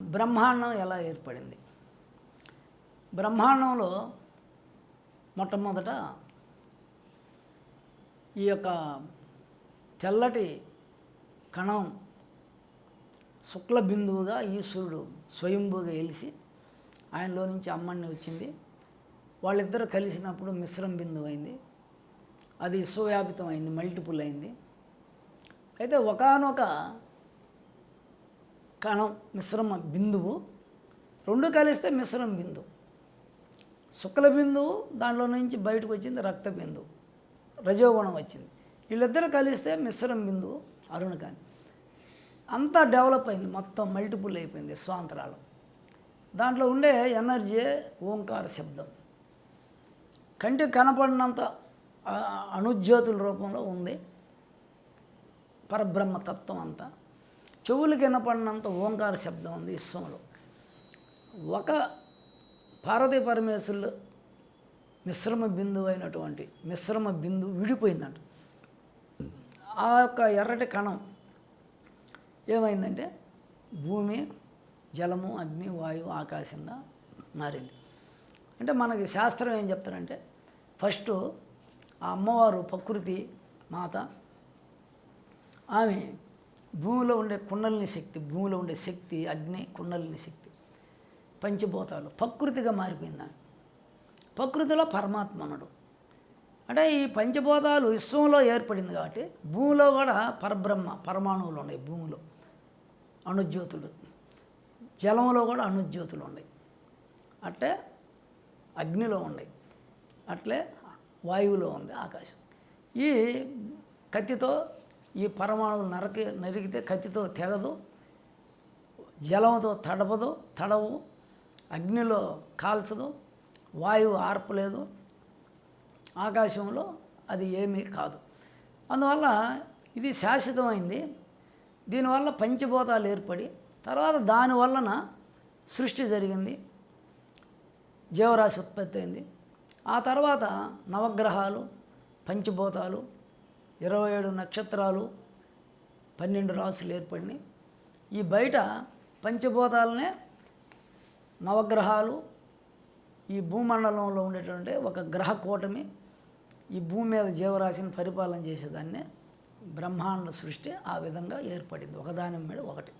బ్రహ్మాండం ఎలా ఏర్పడింది? బ్రహ్మాండంలో మొట్టమొదట ఈ యొక్క తెల్లటి కణం శుక్ల బిందువుగా ఈశ్వరుడు స్వయంభూగా వెలిసి ఆయనలో నుంచి అమ్మని వచ్చింది. వాళ్ళిద్దరూ కలిసినప్పుడు మిశ్రమ బిందువు అయింది. అది విశ్వవ్యాపితం అయింది, మల్టిపుల్ అయింది. అయితే ఒకానొక కణం మిశ్రమ బిందువు రెండు కలిస్తే మిశ్రమ బిందువు. శుక్ల బిందువు దాంట్లో నుంచి బయటకు వచ్చింది రక్త బిందువు, రజోగుణం వచ్చింది. వీళ్ళిద్దరూ కలిస్తే మిశ్రమ బిందువు అరుణకాని. అంతా డెవలప్ అయింది, మొత్తం మల్టిపుల్ అయిపోయింది స్వాంతరాలు. దాంట్లో ఉండే ఎనర్జీ ఓంకార శబ్దం. కంటికి కనపడినంత అణుజ్యోతుల రూపంలో ఉంది పరబ్రహ్మతత్వం అంతా. చెవులకి వినపడినంత ఓంకార శబ్దం ఉంది విశ్వంలో. ఒక పార్వతీ పరమేశ్వరులు మిశ్రమ బిందువు అయినటువంటి మిశ్రమ బిందువు విడిపోయిందంట. ఆ యొక్క ఎర్రటి కణం ఏమైందంటే భూమి, జలము, అగ్ని, వాయువు, ఆకాశంగా మారింది. అంటే మనకి శాస్త్రం ఏం చెప్తారంటే, ఫస్ట్ ఆ అమ్మవారు ప్రకృతి మాత, ఆమె భూమిలో ఉండే కుండలిని శక్తి, భూమిలో ఉండే శక్తి అగ్ని, కుండలిని శక్తి, పంచభూతాలు ప్రకృతిగా మారిపోయింది. ఆమె ప్రకృతిలో పరమాత్మనుడు. అంటే ఈ పంచభూతాలు విశ్వంలో ఏర్పడింది కాబట్టి భూమిలో కూడా పరబ్రహ్మ పరమాణువులు ఉన్నాయి. భూమిలో అణుజ్యోతులు, జలంలో కూడా అణుజ్యోతులు ఉన్నాయి, అట్లే అగ్నిలో ఉన్నాయి, అట్లే వాయువులో ఉంది ఆకాశం. ఈ కత్తితో ఈ పరమాణువులు నరికితే కత్తితో తెగదు, జలంతో తడవు, అగ్నిలో కాల్చదు, వాయువు ఆర్పలేదు, ఆకాశంలో అది ఏమీ కాదు. అందువల్ల ఇది శాశ్వతమైంది. దీనివల్ల పంచభూతాలు ఏర్పడి తర్వాత దానివలన సృష్టి జరిగింది, జీవరాశి ఉత్పత్తి అయింది. ఆ తర్వాత నవగ్రహాలు, పంచభూతాలు, 27 నక్షత్రాలు, 12 రాసులు ఏర్పడినాయి. ఈ బయట పంచభూతాలనే నవగ్రహాలు, ఈ భూమండలంలో ఉండేటువంటి ఒక గ్రహ కూటమి ఈ భూమి మీద జీవరాశిని పరిపాలన చేసేదాన్నే బ్రహ్మాండ సృష్టి ఆ విధంగా ఏర్పడింది, ఒకదాని మీద ఒకటి.